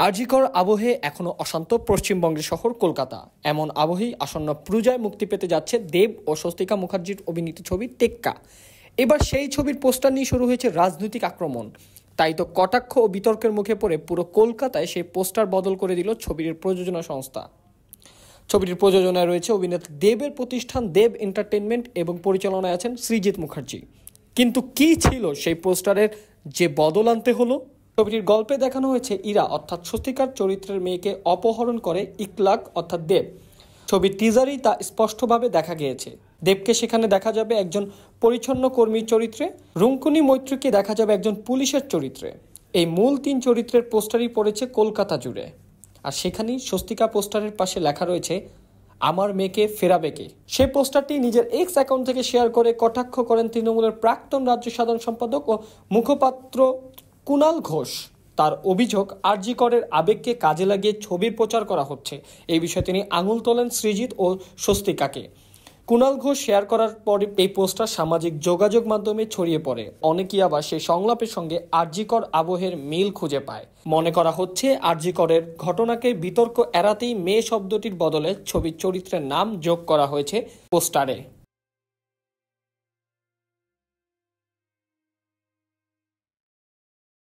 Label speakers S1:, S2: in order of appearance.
S1: আরজিকর আবহে এখনো অশান্ত পশ্চিমবঙ্গের শহর কলকাতা। এমন আবহেই আসন্ন পূজায় মুক্তি পেতে যাচ্ছে দেব ও স্বস্তিকা মুখার্জির অভিনীত ছবি টেক্কা। এবার সেই ছবির পোস্টার নিয়ে শুরু হয়েছে রাজনৈতিক আক্রমণ। তাই তো কটাক্ষ ও বিতর্কের মুখে পড়ে পুরো কলকাতায় সেই পোস্টার বদল করে দিল ছবির প্রযোজনা সংস্থা। ছবিটির প্রযোজনায় রয়েছে অভিনেতা দেবের প্রতিষ্ঠান দেব এন্টারটেনমেন্ট এবং পরিচালনায় আছেন সৃজিত মুখার্জি। কিন্তু কি ছিল সেই পোস্টারের যে বদল আনতে হলো? ছবিটির গল্পে দেখানো হয়েছে ইরা অর্থাৎ স্বস্তিকার চরিত্রের মেয়েকে অপহরণ করে ইকলাক অর্থাৎ দেব। ছবির টিজারেই তা স্পষ্টভাবে দেখা গিয়েছে। দেবকে সেখানে দেখা যাবে একজন পরিচ্ছন্ন কর্মীর চরিত্রে, রুঙ্কুনি মৈত্রীকে দেখা যাবে একজন পুলিশের চরিত্রে। এই মূল তিন চরিত্রের পোস্টারই পড়েছে কলকাতা জুড়ে। আর সেখানেই স্বস্তিকা পোস্টারের পাশে লেখা রয়েছে আমার মেয়েকে ফেরাবে কে। সেই পোস্টারটি নিজের এক্স অ্যাকাউন্ট থেকে শেয়ার করে কটাক্ষ করেন তৃণমূলের প্রাক্তন রাজ্য সাধারণ সম্পাদক ও মুখপাত্র কুণাল ঘোষ। তার অভিযোগ আরজিকরের আবেগকে কাজে লাগিয়ে ছবির প্রচার করা হচ্ছে। এই বিষয়ে তিনি আঙুল তোলেন সৃজিত ও স্বস্তিকাকে। কুণাল ঘোষ শেয়ার করার পর এই পোস্টার সামাজিক যোগাযোগ মাধ্যমে ছড়িয়ে পড়ে। অনেকেই আবার সেই সংলাপের সঙ্গে আরজিকর আবহের মিল খুঁজে পায়। মনে করা হচ্ছে আরজিকরের ঘটনাকে বিতর্ক এড়াতেই মেয়ে শব্দটির বদলে ছবির চরিত্রের নাম যোগ করা হয়েছে পোস্টারে।